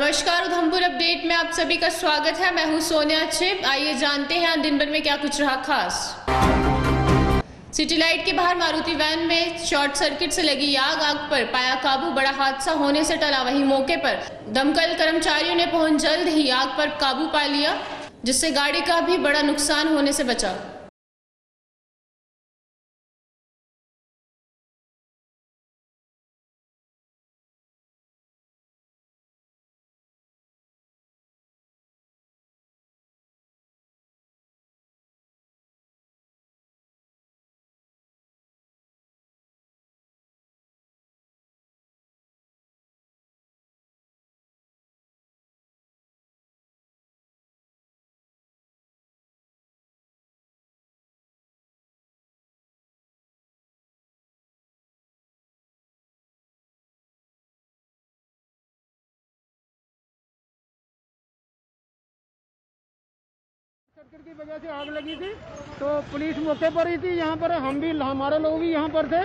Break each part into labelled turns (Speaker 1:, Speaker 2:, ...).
Speaker 1: नमस्कार, उधमपुर अपडेट में आप सभी का स्वागत है। मैं हूं सोनिया चिप। आइए जानते हैं दिन भर में क्या कुछ रहा खास। सिटी लाइट के बाहर मारुति वैन में शॉर्ट सर्किट से लगी आग पर पाया काबू। बड़ा हादसा होने से टला। वहीं मौके पर दमकल कर्मचारियों ने पहुंच जल्द ही आग पर काबू पा लिया, जिससे गाड़ी का भी बड़ा नुकसान होने से बचा।
Speaker 2: सर्किट की वजह से आग लगी थी, तो पुलिस मौके पर ही थी। यहाँ पर हमारे लोग भी यहाँ पर थे,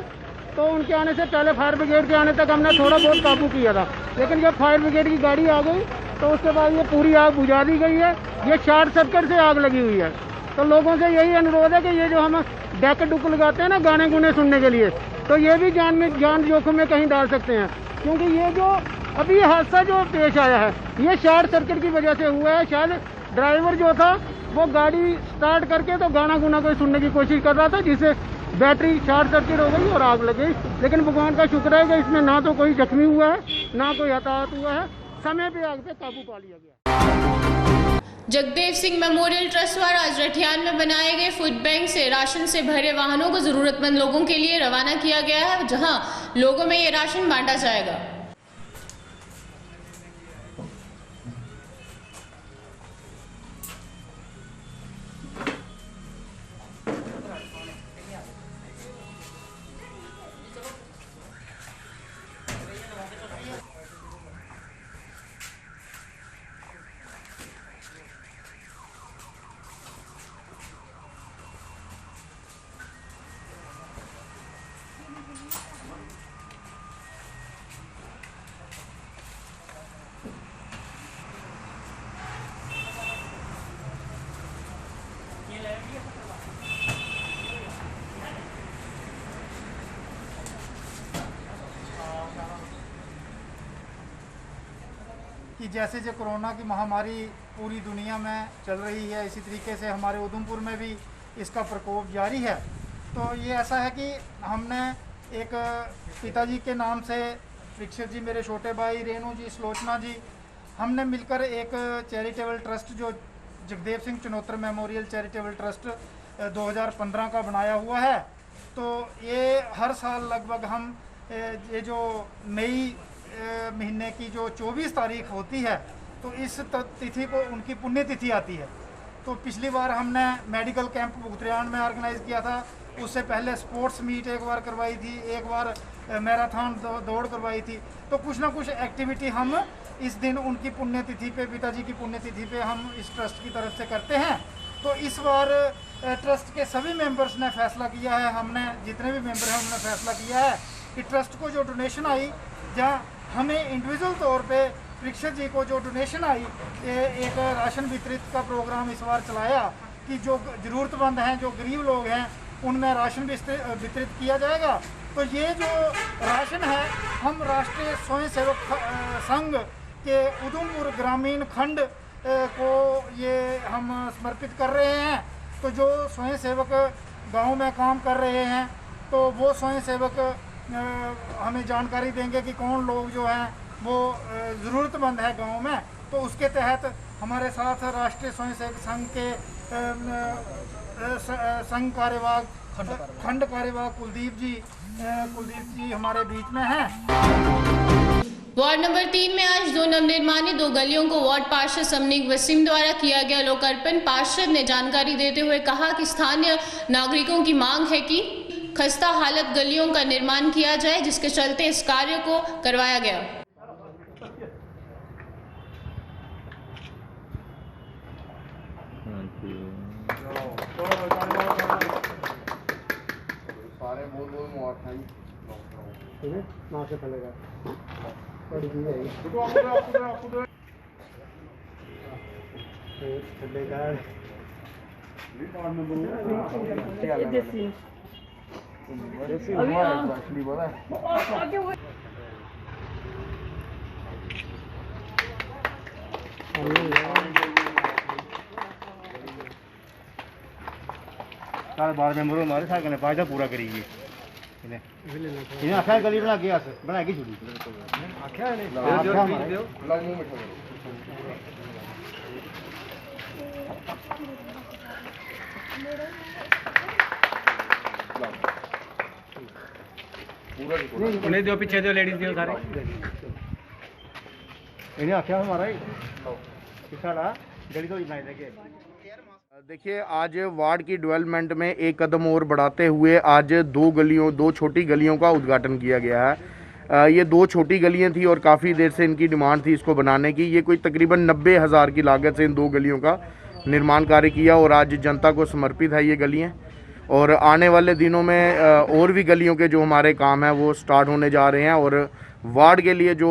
Speaker 2: तो उनके आने से पहले फायर ब्रिगेड के आने तक हमने थोड़ा बहुत काबू किया था। लेकिन जब फायर ब्रिगेड की गाड़ी आ गई तो उसके बाद ये पूरी आग बुझा दी गई है। ये शॉर्ट सर्किट से आग लगी हुई है। तो लोगों से यही अनुरोध है कि ये जो हम डेक डुक लगाते हैं ना गाने गुने सुनने के लिए, तो ये भी जान जोखिम में कहीं डाल सकते हैं, क्योंकि ये जो अभी हादसा जो पेश आया है ये शॉर्ट सर्किट की वजह से हुआ है। शायद ड्राइवर जो था वो गाड़ी स्टार्ट करके तो गाना गुना कोई सुनने की कोशिश कर रहा था, जिससे बैटरी शॉर्ट सर्किट हो गई और आग लग गई। लेकिन भगवान का शुक्र है कि इसमें ना तो कोई जख्मी हुआ है ना कोई हताहत हुआ है। समय पे आग पे काबू पा लिया गया।
Speaker 1: जगदेव सिंह मेमोरियल ट्रस्ट द्वारा आज रठियान में बनाए गए फूड बैंक से राशन से भरे वाहनों को जरूरतमंद लोगों के लिए रवाना किया गया है, जहां लोगों में ये राशन बांटा जाएगा।
Speaker 3: कि जैसे जो कोरोना की महामारी पूरी दुनिया में चल रही है, इसी तरीके से हमारे उधमपुर में भी इसका प्रकोप जारी है। तो ये ऐसा है कि हमने एक पिताजी के नाम से दीक्षित जी, मेरे छोटे भाई रेणु जी, सुलोचना जी, हमने मिलकर एक चैरिटेबल ट्रस्ट जो Jagdev Singh Chanotra memorial charitable trust 2015 का बनाया हुआ है। तो ये हर साल लगभग हम ये जो मई महीने की जो 24 तारीख होती है, तो इस तिथि को उनकी पुण्यतिथि आती है। तो पिछली बार हमने मेडिकल कैंप बुगतरियान में ऑर्गेनाइज़ किया था। उससे पहले स्पोर्ट्स मीट एक बार करवाई थी, एक बार मैराथन दौड़ करवाई थी। तो कुछ ना कुछ एक्टिविटी हम इस दिन उनकी पुण्यतिथि पे, पिताजी की पुण्यतिथि पे हम इस ट्रस्ट की तरफ से करते हैं। तो इस बार ट्रस्ट के सभी मेंबर्स ने फैसला किया है, हमने जितने भी मेंबर हैं उन्होंने फैसला किया है कि ट्रस्ट को जो डोनेशन आई, जहाँ हमें इंडिविजुअल तौर पे दीक्षित जी को जो डोनेशन आई, एक राशन वितरित का प्रोग्राम इस बार चलाया कि जो ज़रूरतमंद हैं, जो गरीब लोग हैं, उनमें राशन वितरित किया जाएगा। तो ये जो राशन है हम राष्ट्रीय स्वयं सेवक संघ के उधमपुर ग्रामीण खंड को ये हम समर्पित कर रहे हैं। तो जो स्वयं सेवक गांव में काम कर रहे हैं, तो वो स्वयं सेवक हमें जानकारी देंगे कि कौन लोग जो हैं वो ज़रूरतमंद है गांव में। तो उसके तहत हमारे साथ राष्ट्रीय स्वयंसेवक संघ के संघ कार्यवाहक खंड कार्यवाहक कुलदीप जी हमारे बीच में हैं।
Speaker 1: वार्ड नंबर 3 में आज दो नवनिर्माणी 2 गलियों को वार्ड पार्षद समनीक वसीम द्वारा किया गया लोकार्पण। पार्षद ने जानकारी देते हुए कहा कि स्थानीय नागरिकों की मांग है कि खस्ता हालत गलियों का निर्माण किया जाए, जिसके चलते इस कार्य को करवाया गया।
Speaker 2: ठीक है, ना से चलेगा।
Speaker 4: सारे बार मेंबर हमारे साथ कने फायदा पूरा करिए इन्हें आखिया गली बना के बना के छोड़ी आखिया
Speaker 5: उन्हें दो पीछे दो लेडीज दो सारे
Speaker 4: इन्हें आखिया हमारा ही पिछड़ा गली तो बनाई देंगे।
Speaker 6: देखिए, आज वार्ड की डेवलपमेंट में एक कदम और बढ़ाते हुए आज दो छोटी गलियों का उद्घाटन किया गया है। ये 2 छोटी गलियां थी और काफ़ी देर से इनकी डिमांड थी इसको बनाने की। ये कोई तकरीबन 90,000 की लागत से इन 2 गलियों का निर्माण कार्य किया और आज जनता को समर्पित है ये गलियाँ। और आने वाले दिनों में और भी गलियों के जो हमारे काम हैं वो स्टार्ट होने जा रहे हैं और वार्ड के लिए जो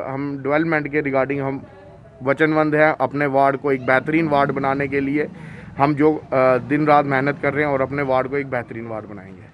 Speaker 6: हम डेवलपमेंट के रिगार्डिंग हम वचनबद्ध हैं अपने वार्ड को एक बेहतरीन वार्ड बनाने के लिए। हम जो दिन रात मेहनत कर रहे हैं और अपने वार्ड को एक बेहतरीन वार्ड बनाएंगे।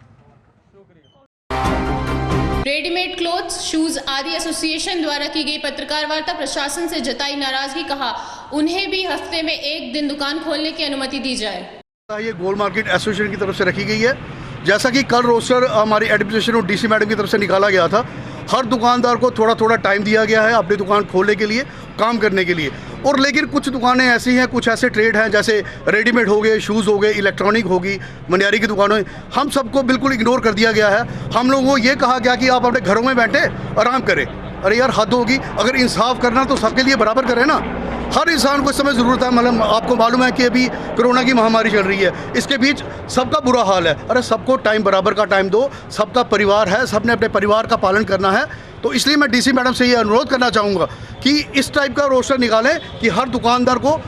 Speaker 1: रेडीमेड क्लोथ्स, शूज आदि एसोसिएशन द्वारा की गई पत्रकार वार्ता प्रशासन से जताई नाराजगी। कहा उन्हें भी हफ्ते में 1 दिन दुकान खोलने की अनुमति दी जाए।
Speaker 7: ये गोल मार्केट एसोसिएशन की तरफ से रखी गई है। जैसा कि कल रोस्टर हमारी एडमिनिस्ट्रेशन और डीसी मैडम की तरफ से निकाला गया था, हर दुकानदार को थोड़ा थोड़ा टाइम दिया गया है अपनी दुकान खोलने के लिए, काम करने के लिए। और लेकिन कुछ दुकानें ऐसी हैं, कुछ ऐसे ट्रेड हैं जैसे रेडीमेड हो गए, शूज़ हो गए, इलेक्ट्रॉनिक होगी, मनियारी की दुकानें, हम सबको बिल्कुल इग्नोर कर दिया गया है। हम लोगों को ये कहा गया कि आप अपने घरों में बैठे आराम करें। अरे यार, हद होगी। अगर इंसाफ करना तो सबके लिए बराबर करें ना। हर इंसान को इस समय ज़रूरत है। मतलब आपको मालूम है कि अभी कोरोना की महामारी चल रही है, इसके बीच सबका बुरा हाल है। अरे सबको टाइम बराबर का टाइम दो, सबका परिवार है, सबने अपने परिवार का पालन करना है। तो इसलिए मैं डीसी मैडम से ये अनुरोध करना चाहूँगा कि इस टाइप का रोस्टर निकालें कि हर दुकानदार को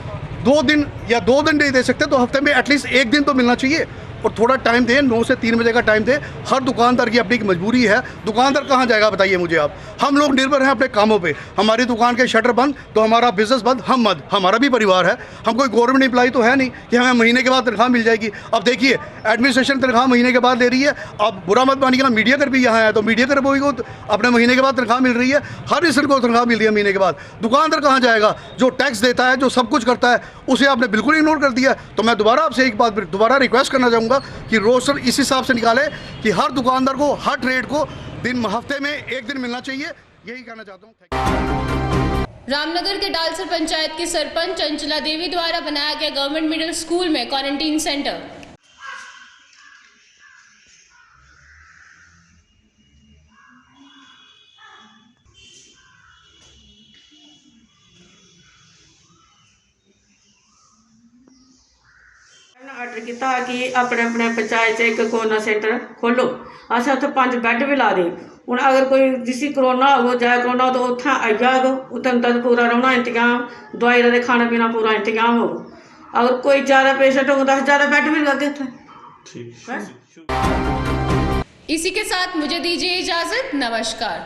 Speaker 7: 2 दिन या 2 दिन नहीं दे सकते तो हफ्ते में एटलीस्ट 1 दिन तो मिलना चाहिए। और थोड़ा टाइम दें, 9 से 3 बजे का टाइम दें। हर दुकानदार की अपनी एक मजबूरी है। दुकानदार कहाँ जाएगा बताइए मुझे आप। हम लोग निर्भर हैं अपने कामों पे। हमारी दुकान के शटर बंद तो हमारा बिजनेस बंद, हम मत, हमारा भी परिवार है। हम कोई गवर्नमेंट एम्प्लॉय तो है नहीं कि हमें महीने के बाद तनख्वाह मिल जाएगी। अब देखिए, एडमिनिस्ट्रेशन तनख्वाह महीने के बाद दे रही है। अब बुरा मत मानिएगा, मीडिया कर भी यहाँ है तो मीडिया कर को अपने महीने के बाद तनख्वाह मिल रही है। हर इंसान को तनख्वाह मिल रही है महीने के बाद। दुकानदार कहाँ जाएगा? जो टैक्स देता है, जो सब कुछ करता है, उसे आपने बिल्कुल इग्नोर कर दिया। तो मैं दोबारा आपसे एक बात दोबारा रिक्वेस्ट करना चाहूँगा कि रोस्टर इस हिसाब से निकाले कि हर दुकानदार को, हर ट्रेड को दिन हफ्ते में 1 दिन मिलना चाहिए। यही कहना चाहता हूँ।
Speaker 1: रामनगर के डालसर पंचायत की सरपंच चंचला देवी द्वारा बनाया गया गवर्नमेंट मिडिल स्कूल में क्वारंटीन सेंटर।
Speaker 8: आर्डर किया कि अपने अपने पंचायत से एक कोरोना सेंटर खोलो। असें उत्थे 5 बैड भी ला दे। हूँ अगर कोई जिसी करोना हो जाए कोरोना तो उत्थें आई जाग, उत्थें तक पूरा रौहना इंतजाम, दवाई का खाना पीना पूरा इंतजाम हो। अगर कोई ज़्यादा पेशेंट होगा तो ज़्यादा बैड भी लगे उत्थे।
Speaker 1: इसी के साथ मुझे दीजिए इजाजत। नमस्कार।